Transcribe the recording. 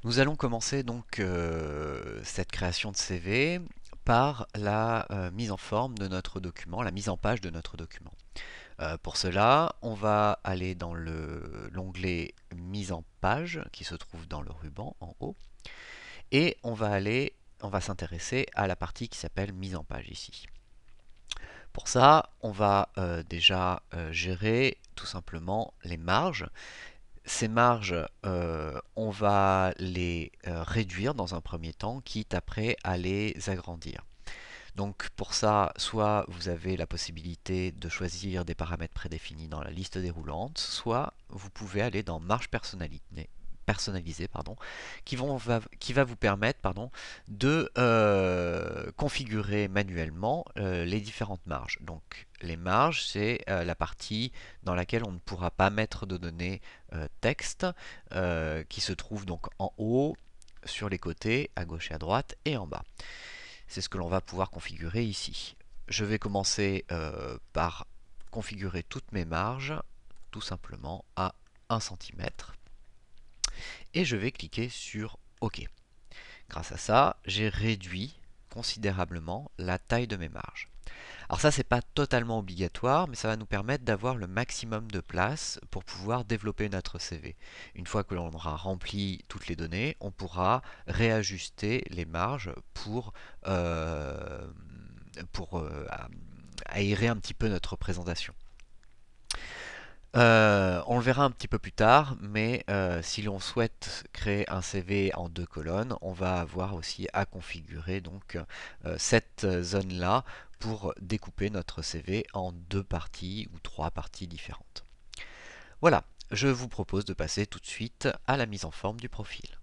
Nous allons commencer donc cette création de CV par la mise en forme de notre document, la mise en page de notre document. Pour cela, on va aller dans l'onglet mise en page qui se trouve dans le ruban en haut et on va s'intéresser à la partie qui s'appelle mise en page ici. Pour ça, on va déjà gérer tout simplement les marges. Ces marges, on va les réduire dans un premier temps, quitte après à les agrandir. Donc pour ça, soit vous avez la possibilité de choisir des paramètres prédéfinis dans la liste déroulante, soit vous pouvez aller dans marge personnalisée, qui va vous permettre de configurer manuellement les différentes marges. Donc les marges, c'est la partie dans laquelle on ne pourra pas mettre de données texte, qui se trouve donc en haut, sur les côtés, à gauche et à droite, et en bas. C'est ce que l'on va pouvoir configurer ici. Je vais commencer par configurer toutes mes marges, tout simplement à 1 cm, et je vais cliquer sur OK. Grâce à ça, j'ai réduit considérablement la taille de mes marges. Alors ça, c'est pas totalement obligatoire, mais ça va nous permettre d'avoir le maximum de place pour pouvoir développer notre CV. Une fois que l'on aura rempli toutes les données, on pourra réajuster les marges pour aérer un petit peu notre présentation. On le verra un petit peu plus tard, mais si l'on souhaite créer un CV en 2 colonnes, on va avoir aussi à configurer donc cette zone-là pour découper notre CV en 2 parties ou 3 parties différentes. Voilà, je vous propose de passer tout de suite à la mise en forme du profil.